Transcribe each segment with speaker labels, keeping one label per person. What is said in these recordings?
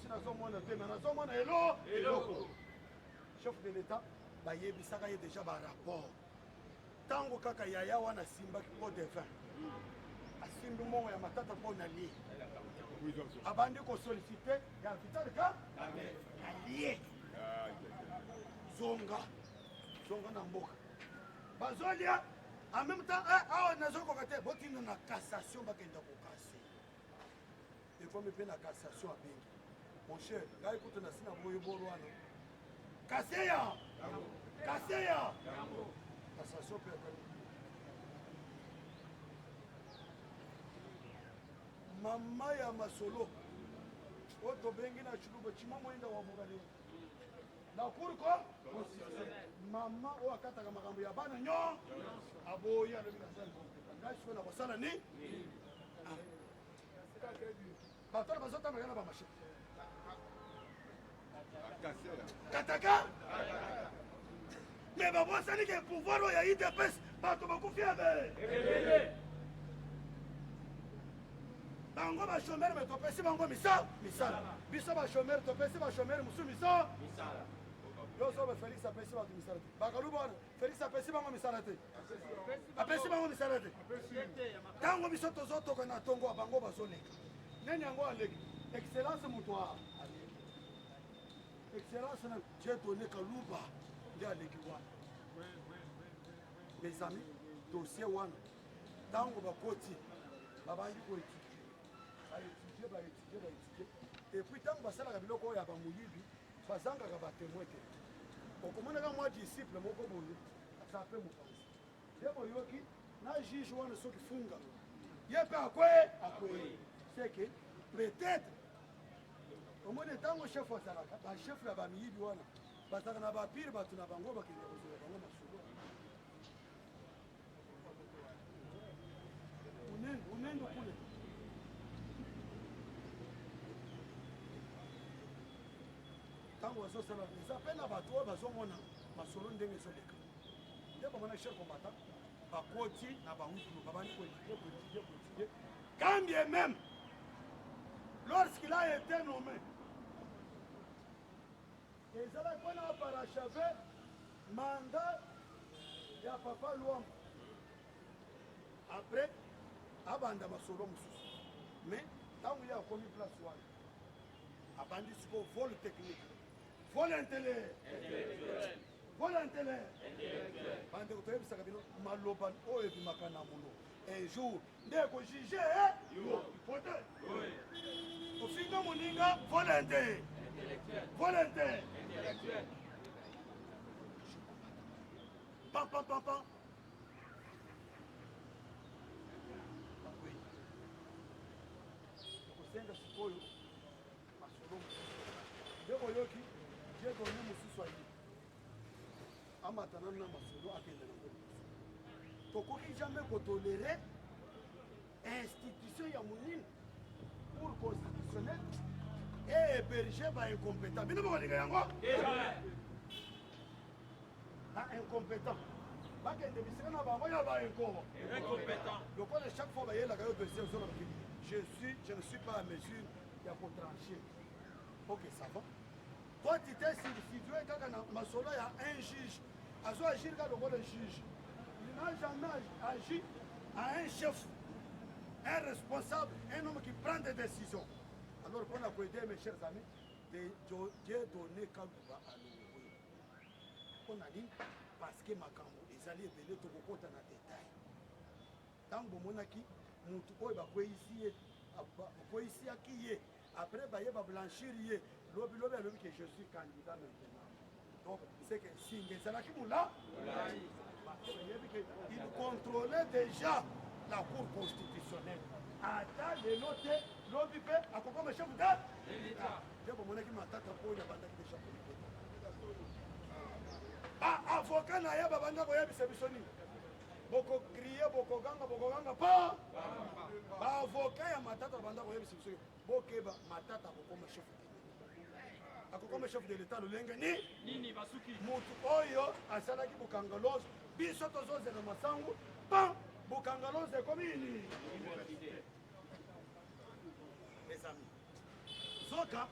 Speaker 1: mwasi nazomona te mais nazomona eloko chef de l'état bayebisaka ye déjà barapport ntango kaka yaya wana asimbaki po de vin asimbi mbongo ya matata mpo na lie abandi kosolicite ya vital ka alie zonga na mboka bazolia en même temps awa nazokoka te botinda na cassation bakenda kokase ekomi mpe na cassation abengi mon cher ngai kutu na sina boyebolo wana kaseya cassation mpe mama ya masolo oyo tobengi na chuluba chima mwenda wa mugale na kurko mama oyo akataka makambo ya bana nyo aboya alobi ngai siko na kosala ni batona bazotamaka na bamashe kataka me babosani ke pouvoir oyo ya idps bato bakufi abe bango bashomere me topesi bango misala biso bashomere topesi bashomere mosusu misala yo sobe Félix apesi bato misala te bakaluba wana Félix apesi bango misala te apesi bango misala te ntango biso tozotoka na tongo bango bazoleka neni yango aleki excellence moto excellence na Dieu donné kaluba nde aleki wana mes amis dossier wana ntango bakoti babandi koétude baétudier et puis ntango basalaka biloko oyo ya bamoyibi bazangaka batémoin te okomonaka mwa disciple moko boye aza mpe mopanzi ye boyoki na juge wana soki funga ye mpe akweye seke peut-être omoni ntango chef azalaka bachef ya bamiyibi wana bazalaka na bapire bato na bango bakende kozela bango masolo unendo kule ntango bazosala eza mpe na bato oyo bazomona masolo ndenge ezoleka nde bamona cher combattant bakoti na bawiklo babandi koétudie quand bien même lorsqu'il a été nommé ezalaki mpona parachave mandat ya papa Luamba après abanda masolo mosusu mais ntango ye akomi place wana abandi siko vol technique vol intellectuel bandeko toyebisaka bino maloba oyo ebimaka na mono un jour nde ekojuge pote ofinga moninga volonté pam okosenga sikoyo masolo nde oyoki Dieu donné mosusu ayi amatana na masolo akende nango tokoki jamais kotolere institution ya monene pour constitutionnel et héberger baincompétent bino bokolinga yango incompétent bakende bisika na bango ya baincompétent lokola chaque fois bayelaka yo dossier ozona bakili je ne suis pas à mesure ya kotrancher ok ça va toi tu t'es substitué kaka na masolo ya un juge azo agir kaka lokola juge il n'a jamais agi à un chef un responsable un homme qui prend des décisions alors pour nous aider mes chers amis Dieu donné kaluba à nous on a dit parce que makambo ezali ebele tokokota na détail ntango bomonaki mutu oyo bakweyisiaki ye après baye bablanchir ye lobi alobi que je suis candidat maintenant donc c'est que singa ezalaki mula il contrôlait déjà la cour constitutionnelle ata lelo te lobi mpe akokoma chef d'état nde bomonaki matata mpo oyo abandaki déjà avocat na ye babanda koyebisa biso nini bokokrie bokoganga pa baavocat ya matata babanda koyebisa biso bokeba matata akokoma chef de l'état lolenge nini mutu oyo asalaki bokangalose biso tozozela masangu pa bokangalose ekomi nini mes amis zoka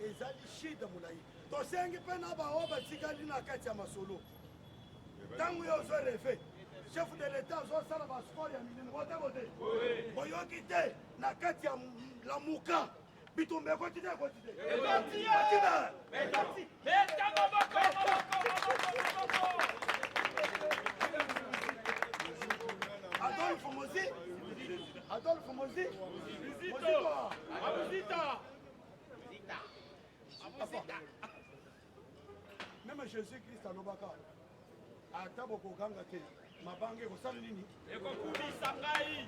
Speaker 1: ezali shida molai tosengi mpe na bao batikali na kati ya masolo ntango yo ozwa refe chef de l'état azosala basport ya minene bote bote boyoki te na kati ya lamuka bitumba ekoti te ekoti te Adolphe Mozi même Jésus-Christ alobaka ata bokoganga te mabange kosala nini ekokubisa ngai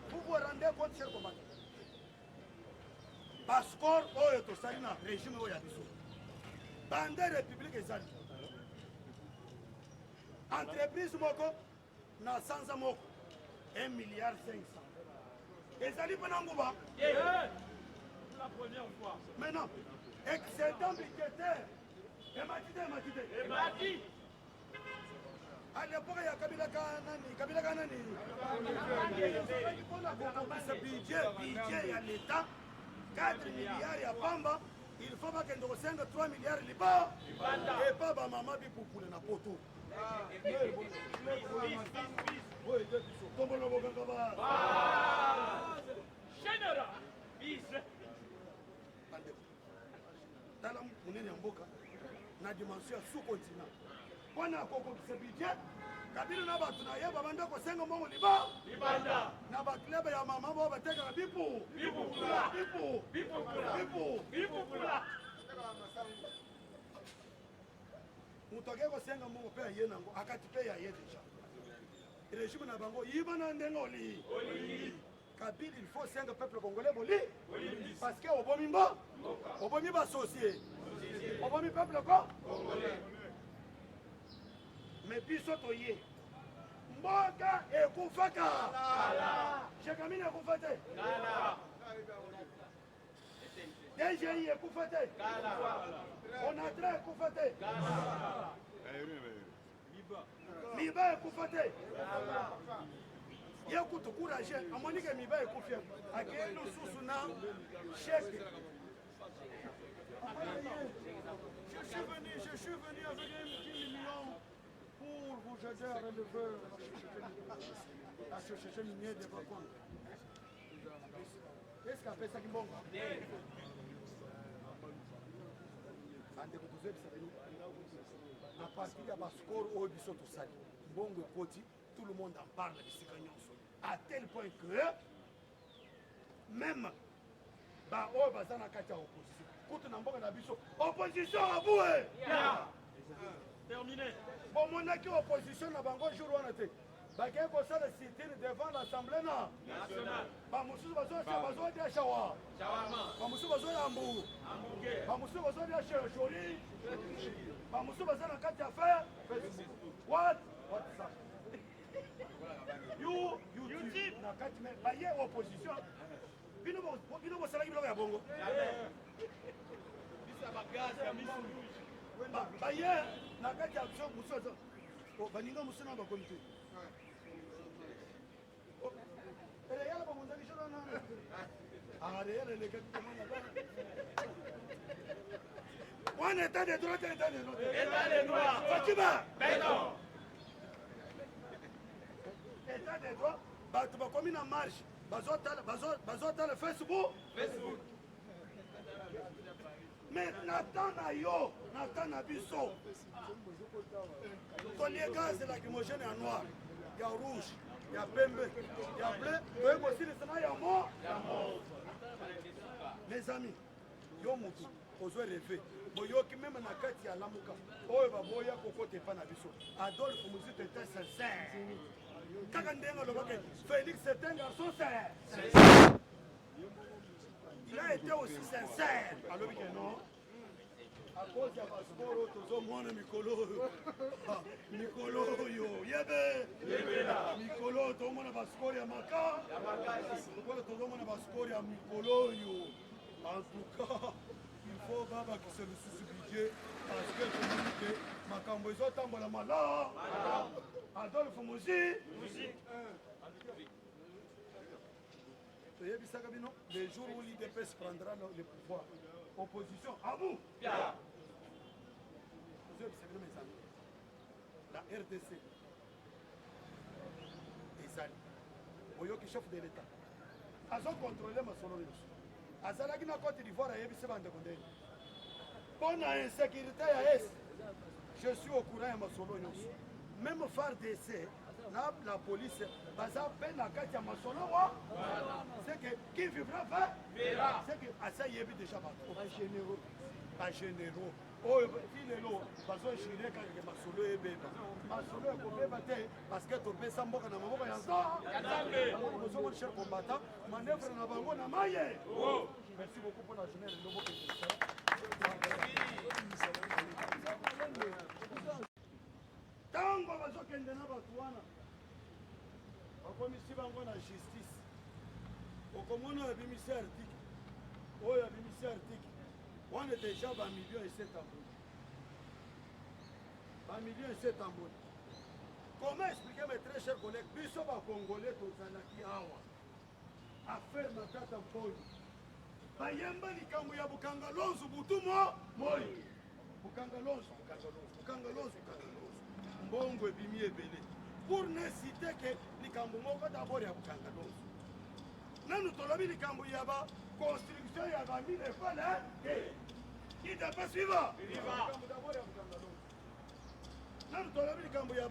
Speaker 1: vous vous rendez compte cher combattant bascore oyo tosali na régime oyo ya biso bande république ezali entreprise moko na sanza moko 1,5 milliard ezali mpe na nguba la première fois maintenant excédent budgétaire emati à l'époque ya kabila kanani mpona kokokisa budget ya l'état 4 milliards ya pamba il faut bakende kosenga 3 milliards liba epa bamama bipupule na poto tala munene ya mboka na dimension ya sous-continent mpona kokokisa budget kabila na bato na ye babanda kosenga mbongo libanda na baklebe ya mama bao batekaka bipu moto ake kosenga mbongo mpe aye nango akati mpe yaye deja régime na bango yiba na ndenge oli kabila il faut senga peuple congolais boli parce que obomi mbo obomi basocie obomi peuple congolais mais biso toye mboka ekufaka jekamini ekufa te DGI ekufa te onatra ekufa te miba ekufa te ye kutukuraje amonike miba ekufi akei lususu na cheke je suis venu avec 1 million pour vous aider à relever la société minière de Bakon. Est-ce qu'il a fait ça qui bombe? À partir de la score au biso to sali, bongo koti, tout le monde en parle à tel point que même ba o bazana kati ya opposition. Kutu na mboka na biso, opposition aboué. Terminé. Bon, mon acquis opposition na bango jour wana te. Bakay ko sala sit-in devant l'Assemblée nationale. Ba musu bazo dia shawarma. Ba musu bazo ambu. Ba musu bazo dia joli. Ba musu bazo na kati ya faire. What? What's up? YouTube na kati me baye opposition. Bino bo sala kibilo ya bongo. Bisa bagazi ya misu. Baye na kati ya action musozo baninga musona ba komite yala ba munza bishona na yala le kati mwana ba wana état de droit état de droit Fatima béton état de droit bato ba komi na marche bazotala Facebook mais Nathan na yo Nathan na biso tolie gaz lacrymogène ya noir ya rouge ya pembe ya bleu oye kosilisa ya mort mes amis yo motu ozwa reve boyoki meme na kati ya lamuka oyo baboya kokota epa na biso Adolphe Mozi était sincère kaka ndenge alobaki Félix c'est un garçon sincère. Il a été aussi sincère. Alors que non. À cause de passeport, tous au monde Mikolo yo. Yebe. Mikolo, tout le monde passeport ya maka. Mikolo, tout le monde passeport ya Mikolo yo. En tout cas, il faut baba qui se le sous-budget parce que communiqué makambo ezotambola mala. Adolphe Mozi. Le jour où l'IDPS prendra le pouvoir, opposition à vous. La RDC ezali oyoki chef de l'état azokontrole masolo nyonso azalaki na Côte d'Ivoire ayebisi bandeko ndenge mpo na insécurité ya est je suis au courant ya masolo nyonso même FARDC na la police baza mpe na kati ya masolo wa c'est que qui vivra verra c'est que asa yebi déjà bato bagénéraux oyo ti lelo bazoshire kaka masolo ebeba masolo ekobeba te parce que topesa mboka na maboko ya nzambe bozomona cher combattant manevre na bango na maye merci beaucoup pour la journée de nouveau ntango bazokende na bato wana bakomisi bango na justice okomona abimisi article oyo abimisi article wana deja bamillion esetamboli bamillion esetamboli comment expliquer mes très chers collègues biso bacongolais tozalaki awa affaire matata mponi bayemba likambo ya bukangalonzo butu moi bukangalonzo mbongo ebimi ebele pour ne citer que likambo moko d'abord ya bukangalonzo nanu tolobi likambo ya construction ya bamine epale qui t'a pas suivant d'abord ya bukangalonzo nanu tolobi likambo ya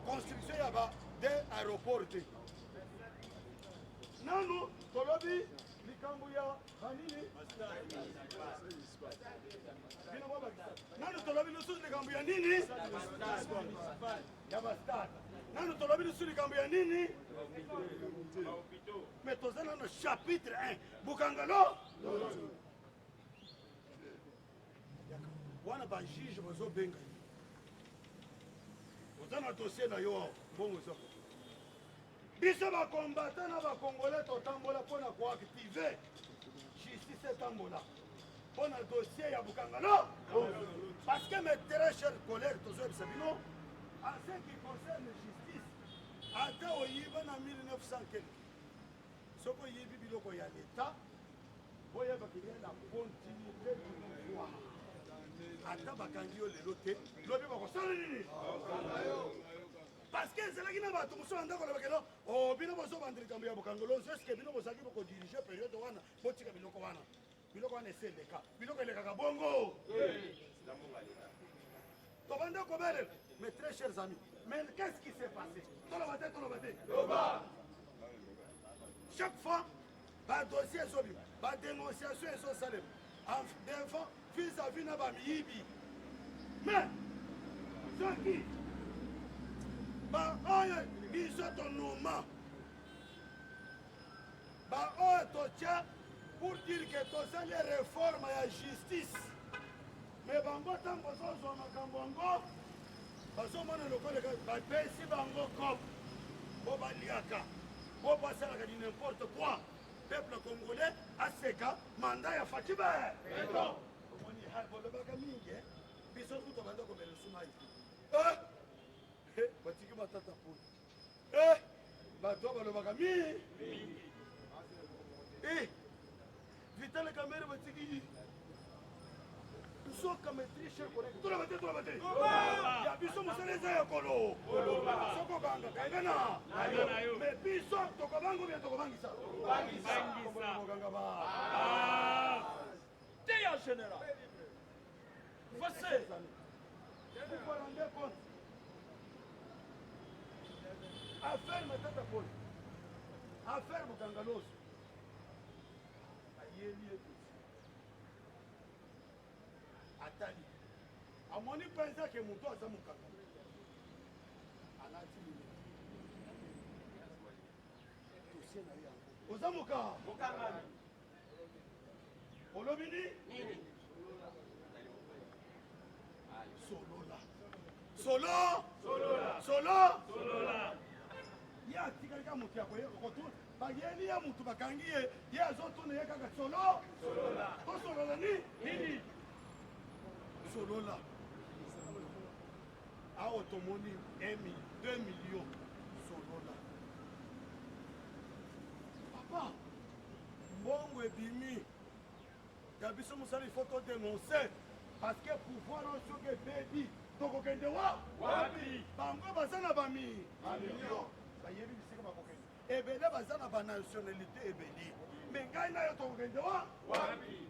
Speaker 1: construction ya de aéroport te nanu tolobi likambo ya banini nanu tolobi lisusu likambo ya nini ya bastade nanu tolobi lisusu likambo ya nini mais toza nano chapitre 1 bukangalo wana bajuge bazobenga oza na dossier na yo mbongo eza biso bakombata na bakongole totambola mpona koactive justice etambola mpona dossier ya bukangalo parce que mes très chers collègues tozoyebisa bino en ce qui concerne justice ata oyiba na 1900 quelque soki oyibi biloko ya leta boyebaki ye la continuité du pouvoir ata bakangi yo lelo te lobi bakosala nini parce que ezalaki na bato mosusu banda kolobaka no o bino bozobanda likambo ya bokangolonzo eske bino bozalaki bokodirige periode wana botika biloko wana eseleka biloko elekaka bongo tobanda kobelela mes très chers amis mais qu'est-ce qui s'est passé toloba te chaque fois badossier ezobima badénonciation ezosalema enfant vis-à-vis na bamiyibi mais soki baoyo biso tonoma baoyo totia pour dire que tosali réforme ya justice mais bango ntango bazozwa makambo yango bazomona lokoleka bapesi bango cope po baliaka po basalaka di n'importe quoi peuple congolais aseka manda ya facibe omoni bolobaka mingi biso kuta banda komela sumai batiki matata poni bato balobaka mingi vitale kamere batiki soka maîtrise toloba te ya biso mosala eza ya kolo soko kanga kangana mais biso tokobango bia tokobangisa kokanga te ya général facile vous vous rendez compte affaire matata poli affaire bukangaloso ayeli ekuti atali amoni mpenza ke moto aza mokanga alati dossier na ye yango oza mokanga olobi nini solola ye atikalika moto ya koyeka kotuna bayeli ya motu bakangi ye azotuna ye kaka tosolola nini solola awa tomoni 2 millions solola papa mbongo ebimi Gabiso Moussala, il faut te dénoncer. Parce que pouvoir on se que baby. Donc on kende wa. Wapi. Bango bazana bami. Amignon. Bayebi bisika bakokende. Ebele bazana ba nationalité ebeli. Mais ngai na yo to kende wa. Wapi.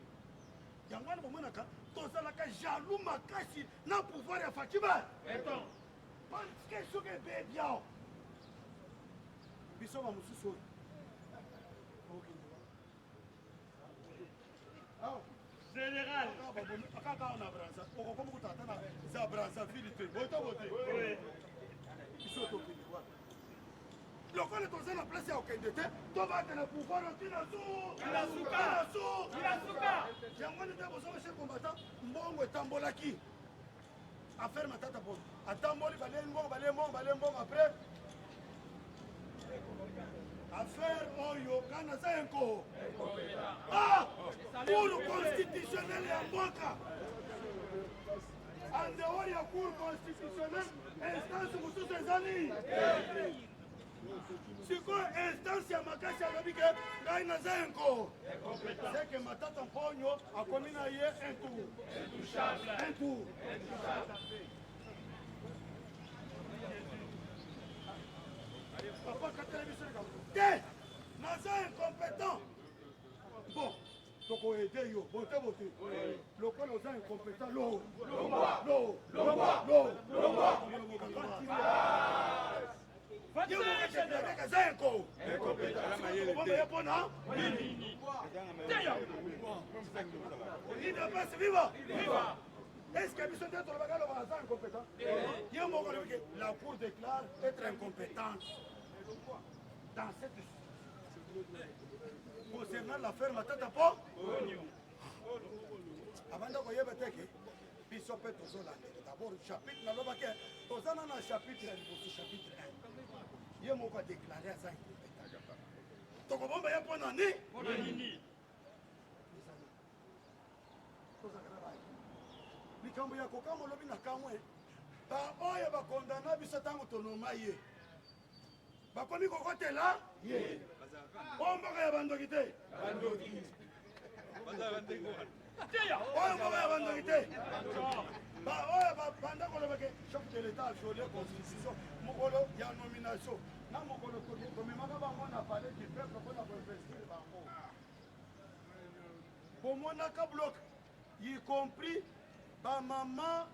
Speaker 1: Yangwana bomonaka tozalaka jaloux makasi na pouvoir ya Fatima. Eton. Parce que ce que baby yao. Biso ba mususu.
Speaker 2: Général.
Speaker 1: Lorsqu'on est dans la place à aucun détail, tu vas te pouvoir rentrer dans le combattant, Mbongo Tambolaki. Affaire ma tata bon. À Tamboli, Balembon, après. Affaire Oyo, Kanazayenko. Ah! Cour constitutionnelle ya mboka. En dehors ya cour constitutionnelle, instance mosusu ezali. Sikoyo instance ya makasi alobi ke ngai Nazayenko. C'est que matata mponyo akomi na ye un tour. Papa Te, Naza incompétent. Bon, donc on aide yo, bonté. Local Naza incompétent, l'eau. Est-ce que incompétent? La Cour déclare être incompétente dans cette concernant l'affaire Matata Po. Avant de voyer Beteke, Bishop d'abord chapitre Nalobake, Tozana na chapitre chapitre 1. Yé moko déclaré à ça incompétent. Tokobomba ya pona ni. Likambo ya kokamo lobi na kamwe. Ba oya ba kondana biso tango tonoma ye. Ba komi kokotela ye. Omboka ya bandoki te. Omboka ya bandoki te. Ba oya ba banda koloba ke chef de l'état a violé constitution mokolo ya nomination. Na mokolo komemaka bango na palais du peuple pona ko investir bango. Bomonaka bloc y compris ba maman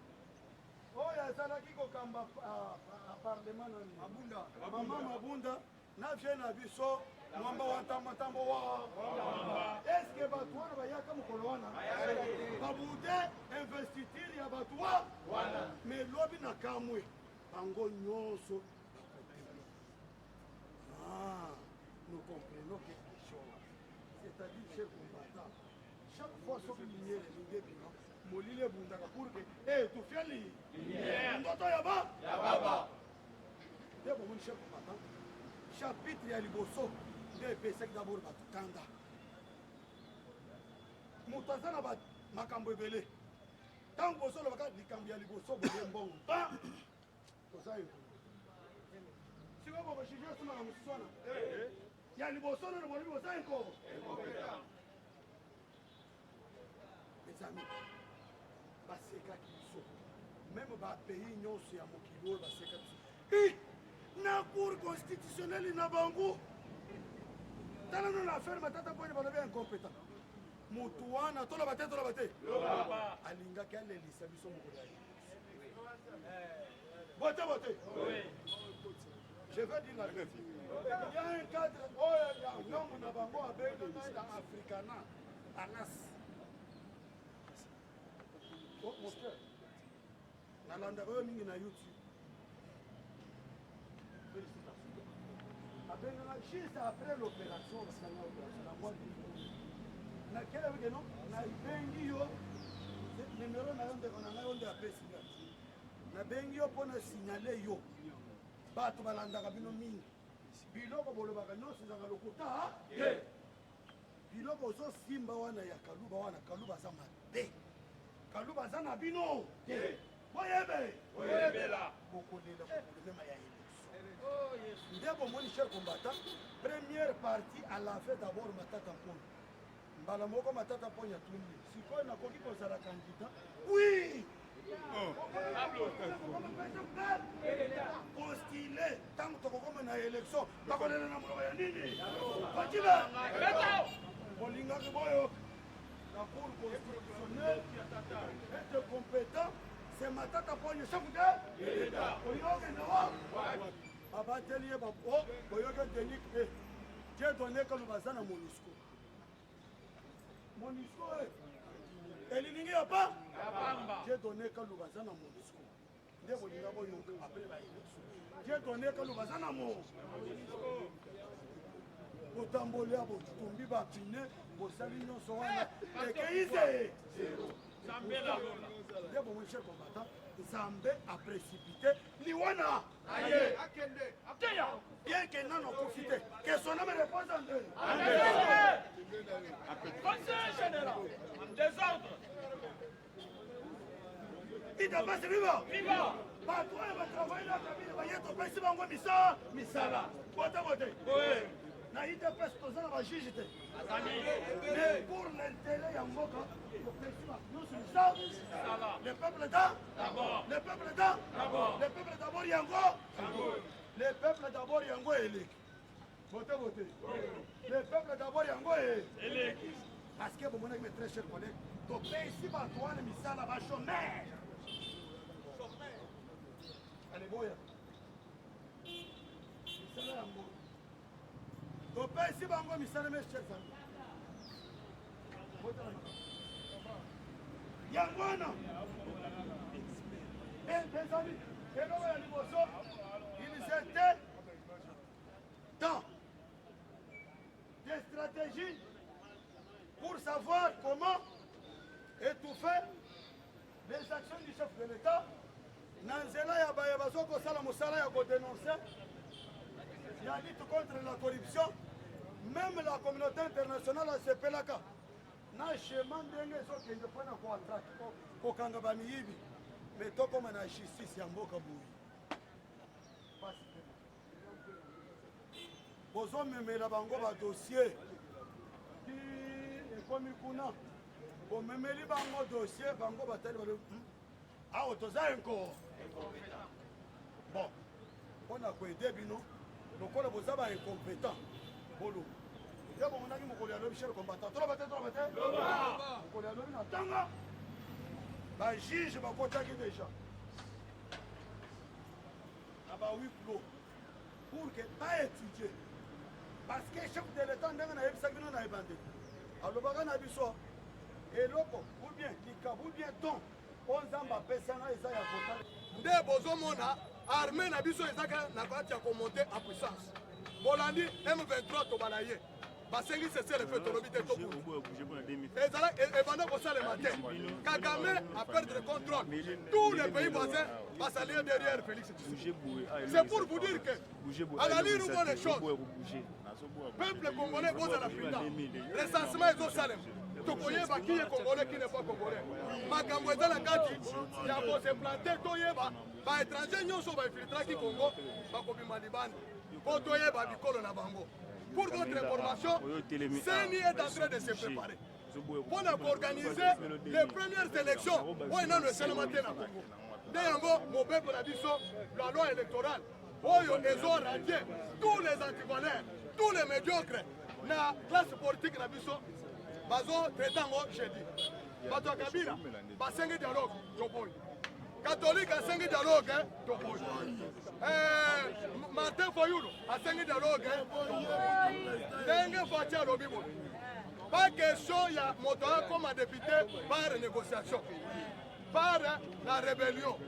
Speaker 1: oyo azalaki kokamba parlement Mabunda mama Mabunda na vie na biso mwamba wa ntambo wa est-ce que bato wana bayaka mokolo wana babude investiture ya bato wana mais lobi na kamwe bango nyonso nous comprenons quelque chose c'est-à-dire chez combattant chaque fois soki lumière elingi ebima molili ebundaka pour que tufiali ndoto ya baba nde bomoni chef combattant chapitre ya liboso nde epesaki dabord bato kanda moto aza na makambo ebele ntango bozolobaka likambo ya liboso boye mbongo toza yo sikoyo bobashige osomaka mosusu wana ya liboso nano bolobi boza enko mes amis basekaki biso meme bapays nyonso ya mokili oyo basekaki biso na cour constitutionnelle na bango tala no na affaire matata poni balobi incompétent motu wana toloba te alingaki alelisa biso mokolo ya bote je vais dire la vérité. Il y a un cadre il y a un homme na bango avec le style africana anas. Oh mon frère. Nalanda ko mingi na YouTube. Félicitations. Juste après l'opération, la mois na kele wike no na bengi yo numéro na yonde kona na yonde apesi na bengi yo pona signaler yo bato balandaka bino mingi biloko bolobaka nyonso ezaka lokuta biloko ozosimba wana ya kaluba wana kaluba aza mabe kaluba aza na bino boyebela bokolela bokolema ya élection nde bomoni cher combattant première partie à la fait d'abord matata mpona mbala moko matata ponya tumbi sikoyo nakoki kozala candidat oui postile ntango tokokoma na élection bakolela na moloko ya nini fatima bolingaki boyo la cour constitutionnelle être compétent c'est matata ponya chef de olinga okende wa babateli ye boyoki denik pe Dieu donné que nous avons MONUSCO. MONUSCO, et il n'y a pas. Dieu donné que nous avons MONUSCO. Dieu donné que nous avons MONUSCO. Botambolia, botumbi, bapine, bosali nyonso wana. Ekeize. Dieu bon cher combattant. Zambé a précipité Liwana. Aïe. Bien que non on profite. Que son nom est représenté. Conseil général. Désordre. Il t'a passé vivant. Vivant. Pas toi, il va travailler là. Il va y être passé dans le misala. Bota bote. Oui. Naïte pèse tous ans à juge. Mais pour l'intérêt en Moka, le peuple d'abord. Le peuple d'abord. Le peuple d'abord Yango. Le peuple d'abord Yango élec. Votez, votez. Le peuple d'abord Yango élec. Parce que vous m'avez très cher collègue. Donc ici, toi, le misala va chômer. Allez, boya. Misala Yango. Donc ici, Bango misala mes chers amis. Yangwana. Mes amis, ils étaient dans des stratégies pour savoir comment étouffer les actions du chef de l'État. Nanzela ya Bayabazoko Salamosala ya dénoncer la lutte contre la corruption. Même la communauté internationale a CPLACA. Na chemin ndenge soki ndio pana kwa attract ko kanga ba miyibi meto koma na justice ya mboka buyi bozo memela bango ba dossier ki ekomi kuna bo memeli bango dossier bango batali ba awo toza encore bon on a quoi debino lokola boza ba incompétent bolo. Yabo monaki mokolo ya lobi cher combattant. Trop bate. Mokolo ya lobi na tanga. Ba juge bakotaki déjà. Aba huis clos. Pour que pas étudier. Parce que chef de l'État ndenge na yebisa kino na ebande. Alobaka na biso. Eloko ou bien kika ou bien don. Onzamba pesana eza ya kota.
Speaker 3: Nde bozomona armée na biso ezaka na kati ya komonter en puissance. Bolandi M23 tobalaye. Basengi c'est le fait tolobi te tobu. Ezala ebanda kosalema te. Kagame a perdre le contrôle. Tous les pays voisins vont s'allier derrière Félix Tshisekedi. C'est pour vous dire que à la ligne où les choses. Peuple congolais pose à la finale. Recensement est au Salem. Tokoyeba qui est congolais qui n'est pas congolais. Makambo ezala kati ya ko se planter toyeba ba étranger nyonso ba infiltrer ki Congo ba kobima libanda. Po toyeba bikolo na bango. Pour votre information, CENI est en train de se préparer pour organiser les premières élections. Oui, non, le Sénématé n'a pas. D'ailleurs, mon peuple a dit ça, la loi électorale. Ils ont radié tous les antivaleurs, tous les médiocres. La classe politique n'a pas ça. Bazo traitant jeudi. Bato Kabila, basengi dialogue, toboy. Catholique a sengi dialogue, toboy. Martin Fayulu a sengi dialogue, Dengue Fatia Lobibo. Pas question, il y a Motoa comme député par négociation, par la rébellion.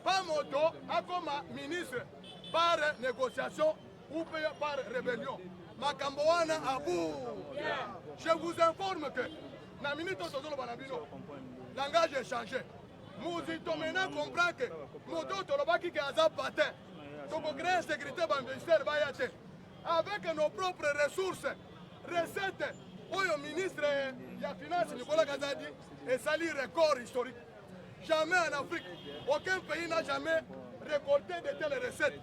Speaker 3: Pas Moto comme ministre par négociation ou par rébellion. Makamboana à bout. Je vous informe que la minute où Banabino, langage est changé. Mouzito maintenant comprend que Moto Tolobaki qui a zapaté. Donc créer sécurité dans le ministère avec nos propres ressources, recettes. Le ministre de la Finance, Nicolas Kazadi, et sali record historique. Jamais en Afrique, aucun pays n'a jamais récolté de telles recettes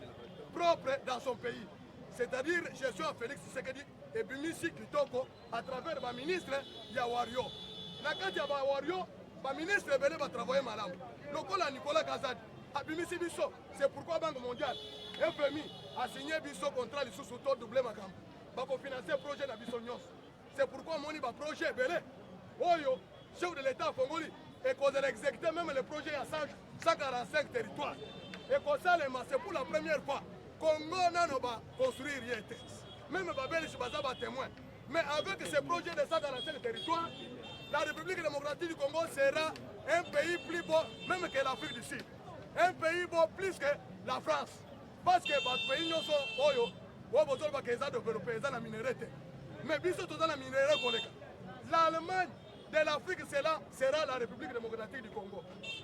Speaker 3: propres dans son pays. C'est-à-dire, je suis à Félix Tshisekedi ebimisi kitoko à travers baministre ya wario na kati ya bawario baministre ebele batravaille malamu lokola Nicolas Kazadi abimisi biso. C'est pourquoi Banque mondiale FMI a signé biso contrat lisusu to double makambo bakofinancer projet na biso nyonso. C'est pourquoi moni ba projet ebele oyo chef de l'État Fongoli et qu'on a exécuté même le projet à 145 territoires. Et qu'on c'est pour la première fois Congo n'a pas construit rien. Même Babel est témoin. Mais avec ce projet de 145 territoires, la République démocratique du Congo sera un pays plus beau même que l'Afrique du Sud. Un pays beau plus que la France. Parce que les pays ne sont oyo, ils ont développé la minéralité. Mais biso dans la minéralité, l'Allemagne de l'Afrique sera la République démocratique du Congo.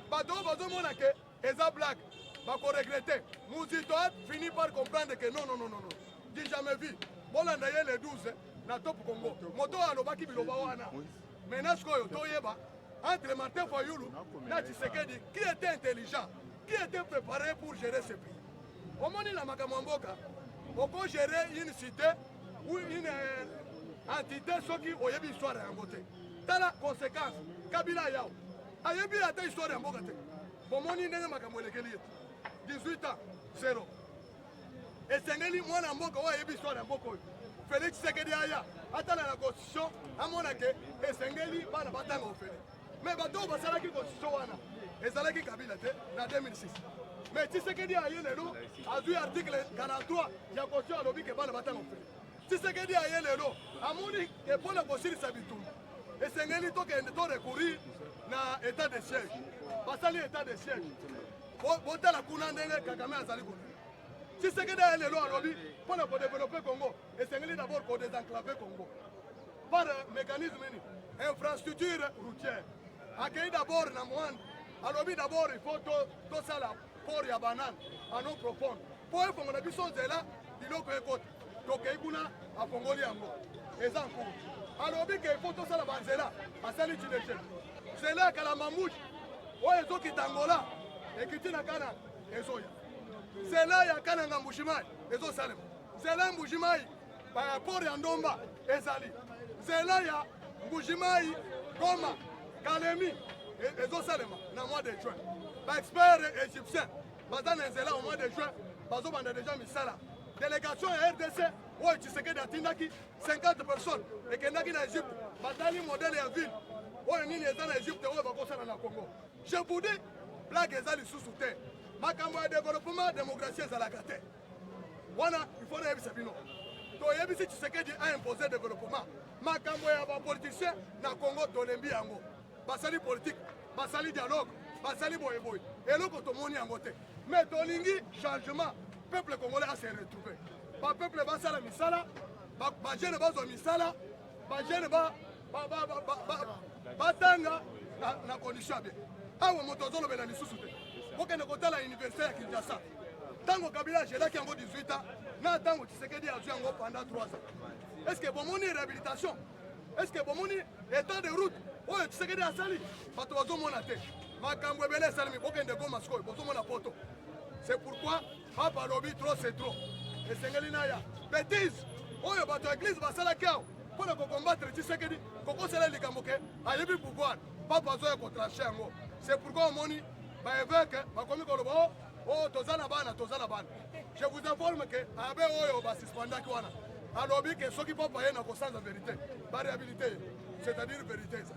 Speaker 3: Bato bazomona ke eza blague. Bako regretter. Mouzito finit par comprendre que non. J'ai jamais vu. Bolanda ye le 12 na top Congo. Moto alobaki biloba wana. Maintenant skoyo toyeba entre Martin Fayulu na Tshisekedi qui était intelligent, qui était préparé pour gérer ce pays. Omoni na makamamboka, oko gérer une cité ou une entité soki oyebi histoire ya ngote. Tala conséquence Kabila yao ayebi ata histoire ya mboka te bomoni ndenge makambo elekeli yetu 18 ans 0 esengeli mwana mboka oyo ayebi histoire ya mboka oyo Félix Tshisekedi aya atala na constitution amona ke esengeli bana batanga ofele mais bato basalaki constitution wana ezalaki Kabila te na 2006 mais Tshisekedi aye lelo azwi article 43 ya constitution alobi ke bana batanga ofele Tshisekedi aye lelo amoni ke mpona kosilisa bitumba esengeli tokende to recourir na état de siège basali état de siège botala kuna ndenge Kagame azali kuna Tshisekedi aye lelo alobi mpona kodévelopper Congo esengeli d'abord kodésenclaver Congo par mécanisme nini infrastructure routière akei d'abord na Mwanda alobi d'abord il faut tosala port ya banane en eau profonde po efongola biso nzela biloko ekota tokei kuna afongoli yango eza nkulu alobi ke faut tosala banzela asali Tshileke nzela ya Kalamamouche oyo ezokita Angola ekiti na Kana ezoya nzela ya Kananga Mbujimayi ezosalema nzela ya Mbujimayi port ya Ndomba ezali nzela ya Mbujimayi Goma Kalemi ezosalema na mois de juin baexpert égyptien baza na nzela au mois de juin bazobanda deja misala délégation ya RDC oyo Tshisekedi atindaki 50 personnes ekendaki na Egypte batali modèle ya ville oyo nini eza na Egypte oyo bakosala na Congo. Je vous dis blague eza lisusu te makambo ya développement démocratie ezalaka te wana il faut nayebisa bino toyebisi Tshisekedi a imposé développement makambo ya bapoliticien na Congo tolembi yango basali politique basali dialogue basali boyeboye eloko tomoni yango te mais tolingi changement peuple congolais a se retrouver bapeuple basala misala bajene bazwa misala bajene batanga na condition ya bien awa moto azolobela lisusu te okende kotala université ya Kinshasa ntango Kabila agelaki yango 18 ans na ntango Tshisekedi azwi yango pendant 3 ans. Est-ce que bomoni réhabilitation? Est-ce que bomoni état de route oyo Tshisekedi asali bato bazomona te makambo ebele esalemi bokende Goma sikoyo bozomona poto. C'est pourquoi papa alobi trop c'est trop esengeli na ya bêtise oyo bato ya église basalaki awa mpona kokombattre Tshisekedi kokosala likambo ke ayebi pouvoir papa azoya kotranche yango. C'est pourquoi omoni baevêque bakomi koloba o toza na bana. Je vous informe que abe oyo basuspendaki wana alobi ke soki papa ye na kosanza vérité baréhabilité c'est-à-dire vérité eza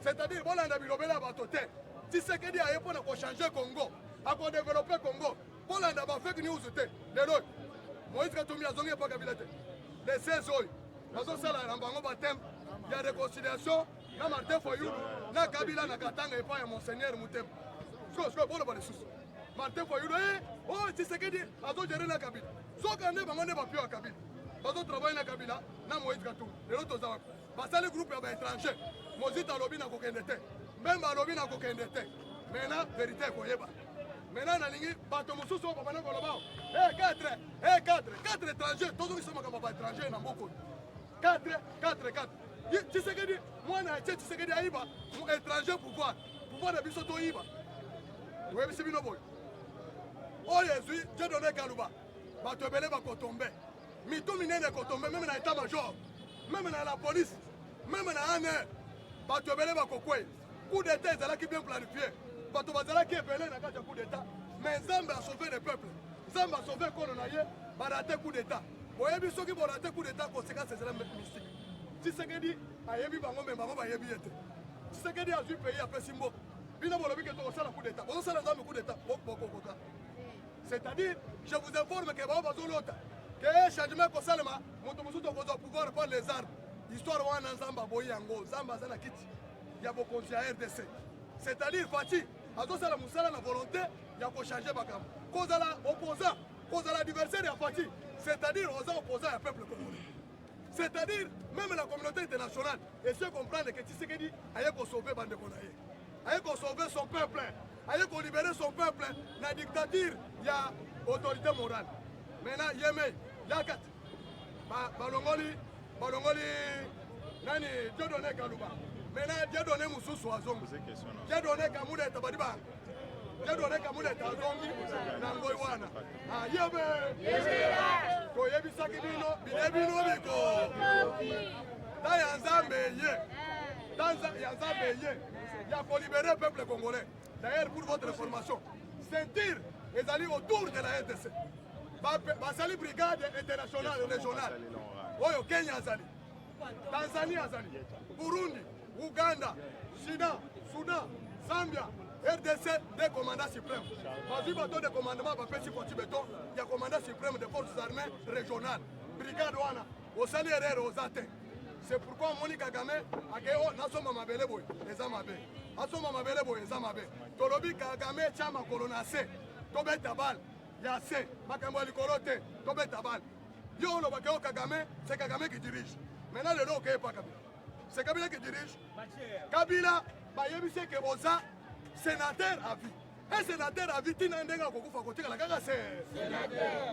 Speaker 3: c'est-à-dire bolanda bilobela bato te Tshisekedi aye mpona kochanger Congo akodévelopper Congo bolanda bafake news te lelo Moïse Katumbi azongi epa Kabila te le 16 oyo bazosala na bango bateme ya réconciliation na Martin Fayulu na Kabila na Katanga epa ya Monseigneur Mutemba siko boloba lisusu Martin Fayulu oh Tshisekedi azogere na Kabila soka nde bango nde bapio ya Kabila bazotravaille na Kabila na Moïse Katumbi lelo toza wana basali groupe ya baétranger Mozita alobi na kokende te Mbemba alobi na kokende te mena vérité koyeba maintenant nalingi bato mosusu oyo babana koloba 4 étrangers tozongisa makambo ba étranger na mboko 4 Tshisekedi mwana ya Tshisekedi ayiba étranger pouvoir na biso toyiba toyebisi bino boyo oyo ezwi Dieudonné Kaluba bato ebele bakotombe Mito minene kotombe, même dans l'état-major, même dans la police, même dans l'année, bato ebele bakokwe. Coup d'état ezalaki bien planifié. Bato bazalaki ebele na kati ya coup d'état. Mais Nzambe a sauvé le peuple. Nzambe a sauvé kono na ye, barate coup d'état. Boyebi soki borate coup d'état, conséquence ezala mystique. Tshisekedi ayebi bango me bango bayebi ete. Tshisekedi azwi pays apesi mboka. Bino bolobi ke tokosala coup d'état. Bozosala Nzambe coup d'état. Bokokoka. C'est-à-dire, je vous informe que bao bazolota. Que changement kosalema, moto mosusu tokozwa pouvoir par les armes. Histoire wana Nzamba boyi yango, Nzamba aza na kiti ya bokonzi ya RDC. C'est-à-dire Fati azosala musala na volonté ya kochanger makambo. Kozala opposant, kozala adversaire ya Fati. C'est-à-dire oza opposant ya peuple congolais. C'est-à-dire même la communauté internationale essaie de comprendre que Tshisekedi aye ko sauver bande konaye. Aye ko sauver son peuple. Aye ko libérer son peuple na dictature ya autorité morale. Maintenant Yeme yakat balongoli nani Dieu donné Kaluba. Maintenant Dieu donné mususu azongo. Dieu donné kamuda tabadiba. Dieu donné kamuda tazongi na ngoi wana. Ah yebe. Ko yebi sakibino binebino biko. Ta ya Nzambe ye. Dans ya Nzambe ye. Ya ko libérer peuple congolais. D'ailleurs pour votre information, sentir les alliés autour de la RDC. Basali brigade internationale régionale. Oyo Kenya azali. Tanzania azali. Burundi, Uganda, China, Soudan, Zambia, RDC des commandants suprêmes. Bazui bateau de commandement bapesi koti beton, il y a commandant suprême des forces armées régionales. Brigade wana, osali erreur ozate. C'est pourquoi Moni Kagame akeo nasoma mabele boy, ezamabe. Asoma mabele boy, ezamabe. Tolobi Kagame chama kolonase. Tobeta bal. Yassé, Makambo Likorote, Tobé Tabal. Yo, le Bakao Kagame, c'est Kagame qui dirige. Maintenant, le nom n'est pas Kabila. C'est Kabila qui dirige. Kabila, Bayebi c'est que Boza, sénateur à vie. Un sénateur à vie, Tinandenga Kokufa Kotika, la Gaga c'est.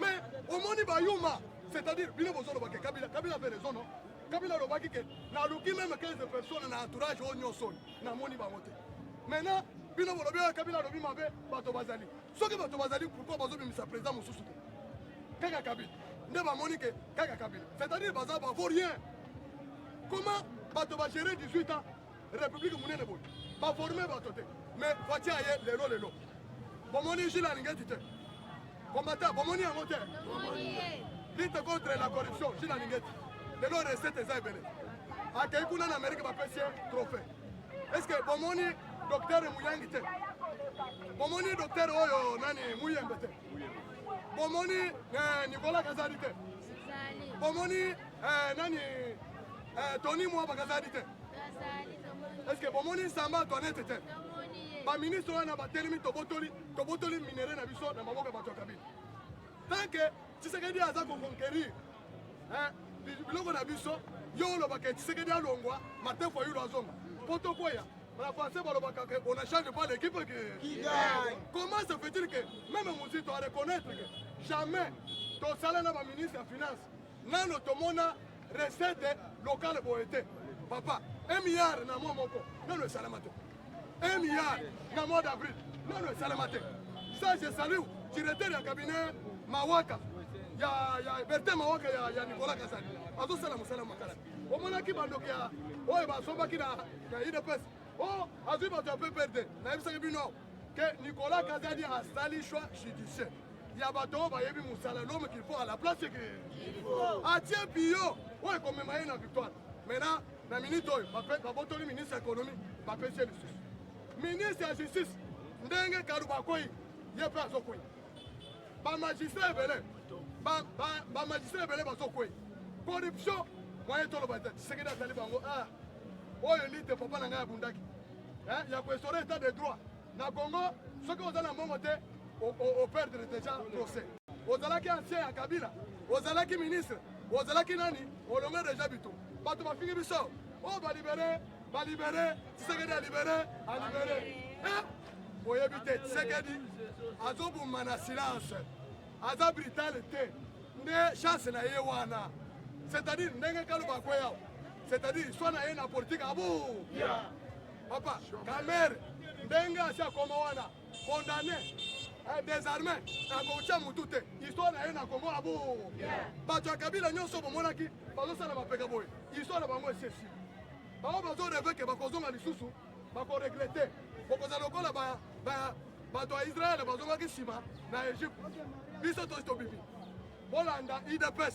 Speaker 3: Mais au Moni Bayuma, c'est-à-dire, Bino Bozo, Kabila fait raison, non? Kabila le Baki, n'a l'ouki même 15 personnes dans l'entourage au Nyoson, n'a Moni Bamote. Maintenant, Bino Bolobia, Kabila Lobi Mabe, Bato Bazali. Ce que Bato Bazali, pourquoi Bazo Bimisa président Moussoussou? Kaka Kabila. Neba Monique, Kaka Kabila. C'est-à-dire, Baza ne vaut rien. Comment Bato va gérer 18 ans, République Mounene Boy? Pas formé Bato. Mais Fatia Aye, Lelo. Bomoni Gila Ningetite. Combattant, Bomoni en moteur. Lutte contre la corruption, Gila Ninget. Lelo recette Zaibele. A Kaikuna en Amérique va passer trophée. Est-ce que Bomoni, docteur Mouyangite? Bomoni, docteur Oyo, Nani, Mouyambete? Bomoni, Nicolas Kazadite? Bomoni, Nani, Tony Mouaba Kazadite? Est-ce que Bomoni Samba Tonete? Ba ministre wana batelemi tobotoli minere na biso na maboka bato kabila. Tant que Tshisekedi aza ko conquérir biloko na biso yo lo baka Tshisekedi alongwa Martin Fayulu azonga. Poto koya la français balobaka que on ne change pas l'équipe qui gagne. Comment se fait-il que même Mouzi doit reconnaître que jamais ton salaire na ba ministre de finance nano tomona recette locale boete. Papa 1 milliard na mo moko nano salamate. 1 milliard dans le mois d'avril. Non, c'est la matin. Ça, je salue. Directeur du cabinet Mawaka. Il y a Bertin Mawaka, il y a Nicolas Kazali. Azo salam salam makasi. Au moment qui bandoki ya, oh ba soba ki na IDPS. Oh, azu ba tu peux perdre. Na yebisa ke bino que Nicolas Kazali a sali choix judiciaire. Il y a bato ba yebi musala l'homme qu'il faut à la place que il faut. Atie Pio, ouais comme même une victoire. Maintenant, na minute ba botoli ministre économie, ba pèse le sus. Ministre de la Justice, Ndenge Karubakoi, Yepa Zokoi. Ba magistrat belé, ba magistrat belé Bazokoi. Corruption, moyen tolo bata. Sekeda Talibango, oyo elite papa na ngai bundaki. Il y a questionné l'état de droit. Na Congo, ceux qui ont dans mon côté, au perdre déjà procès. Ozalaki ancien à Kabila, Ozalaki ministre, Ozalaki nani, Olonga déjà bito. Bato ba fingi biso. Oh ba libéré, Tshisekedi a libéré. Vous voyez, Tshisekedi, Azobu mana silence, Aza brutalité, ne chance na yewana. C'est-à-dire, Ndenge Kaluba Kwea, c'est-à-dire, soit na yena politique à bout. Papa, Kamer, Ndenge Asia Komawana, condamné, désarmé akotia mutu te histoire na ye na Congo abo bato ya Kabila nyonso bomonaki bazosala mapeka boye histoire na bango esesi bango bazoreve bakozonga lisusu bakoregrete bokoza lokola bato ya Israele bazongaki nsima na Egypte biso tosi tobibi bolanda IDPS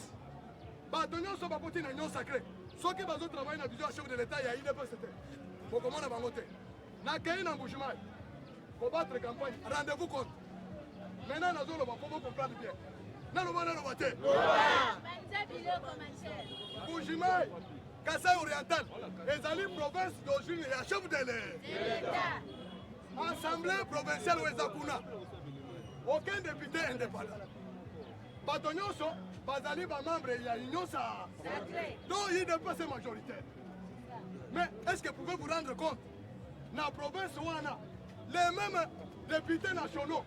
Speaker 3: bato nyonso bakoti na union sacré soki bazotravaille na vision ya chef de l'état ya IDPS te bokomona bango te nakei na Mbujimayi kobattre campagne rendez-vous compte maintenant nazoloba po bocomprendre bien naloba te Mbujimayi Kasai oriental ezali province d'origine ya chef de l'État assemblée provinciale oyo eza kuna aucun député indépendant bato nyonso bazali bamembre ya union sacrée donc IDPS est majoritaire mais est-ce que vous pouvez vous rendre compte na province wana les mêmes députés nationaux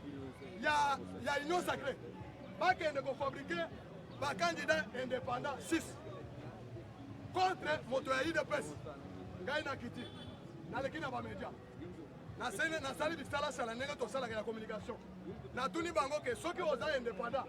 Speaker 3: ya union sacrée bakende kofabriquer bacandidat indépendant 6 contre moto ya IDPS ngai nakiti naleki na bamedia nasali bisalasala ndenge tosalaka ya communication natuni bango ke soki oza indépendant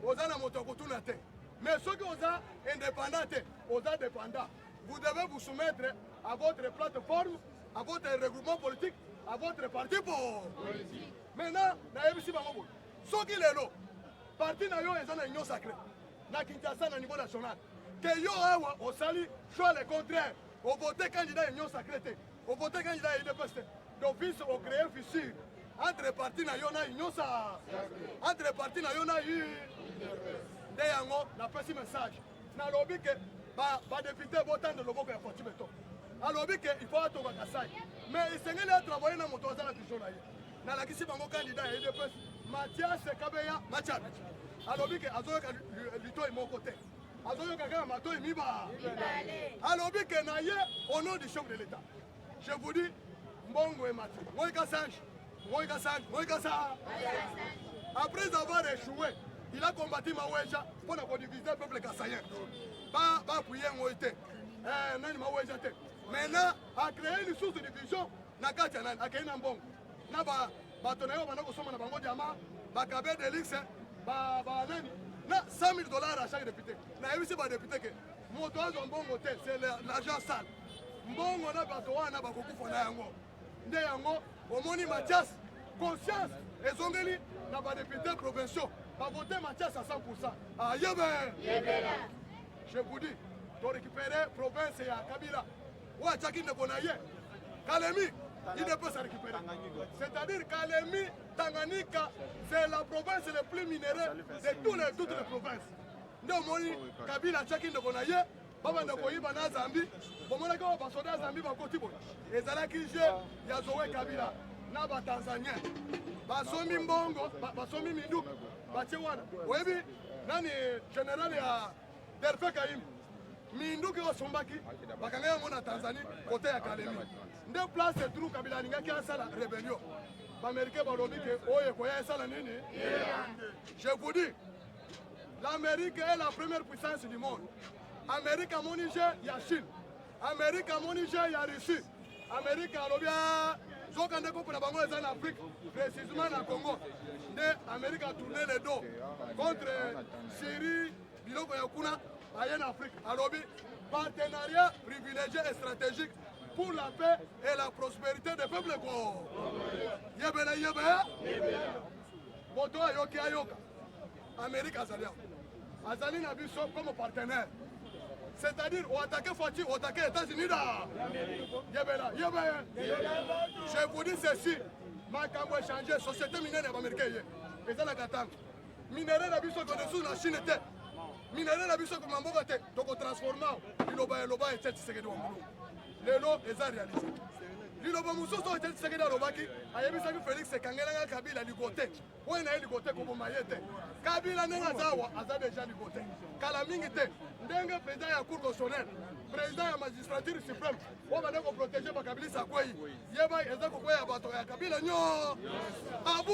Speaker 3: oza na moto akotuna te mais soki oza indépendant te oza dépendant vous devez vous soumettre à votre plateforme à votre regroupement politique à votre parti politique maintenant nayebisi bango boye soki lelo parti na yo eza na union sacrée na Kinshasa na niveau national que yo awa osali choix le contraire ovote candidat union sacrée te ovote candidat IDPS te d'office ocréer fissure entre parti na yo na union entre parti na yo na nde yango napesi message nalobi ke badepute botande loboko ya Fatou Beton alobi ke il faut atonga Kasai mais esengeli atravaille na moto aza na vision na ye nalakisi bango candidat ya IDPS Mathias Kabeya Machad alobi ke azoyoka litoi moko te azoyoka kaka matoi mibale alobi ke na ye au nom du chef de l'État je vous dis mbongo emati moika sange après avoir échoué il a combattu Maweja pour la diviser le peuple kassayen pas appuyer ngoite nani Maweja te maintenant a créé une source de division na kati ya nani akaina mbongo na bato na yo bana kosoma na bango diama bakabe delix nani na $100,000 à chaque député na yebisi ba député ke moto azo mbongo te c'est l'argent sale mbongo na bato wana bakokufa na yango nde yango omoni Mathias conscience ezongeli na badéputé provinciaux bavote Mathias à 100%. Yebela je vous dis to récupérer province ya Kabila wa chaki ndeko na ye Kalemi il ne peut se récupérer c'est-à-dire Kalemi Tanganyika c'est la province la plus minérale de toutes les provinces nde omoni Kabila chaki ndeko na ye babanda koyiba na Zambie bomonaki oyo basoda ya Zambie bakoti boye ezalaki je ya Zoe Kabila na batanzanien basombi mbongo basombi minduki batie wana oyebi nani général ya Delfe Kaimi minduki osombaki bakanga yango na Tanzanie kote ya Kalemi nde place tru Kabila alingaki asala rébellion baaméricain balobi ke oyo ekoya esala nini je vous dis l'Amérique est la première puissance du monde Amérique amoni je ya Chine Amérique amoni je ya Russie Amérique alobi zoka ndeko pour la bango en Afrique précisément na Congo nde Amérique a tourné le dos contre Syrie biloko ya kuna en Afrique alobi partenariat privilégié et stratégique pour la paix et la prospérité des peuples ko yebela moto ayoki ayoka Amérique azali na biso comme partenaire c'est-à-dire on attaque Fati, on attaque les États-Unis là. Yebela. Je vous dis ceci, ma cambo a changé, société minière américaine. Et ça la katang. Minerai la biso dessous la Chine était. Minerai la biso comme mambo était. Donc on transforme loba et tête c'est que le lot est réalisé. Liloba musoso et tête c'est que lobaki. Ayebisa que Félix Kangela Kabila du côté. Ouais na du côté comme Mayete. Kabila nenga zawa aza déjà du côté. Kala mingi te ndenge président ya cour constitutionnelle président ya magistrature suprême o bana ko protéger ba Kabila sakwei yeba eza ko ya bato ya Kabila nyo abu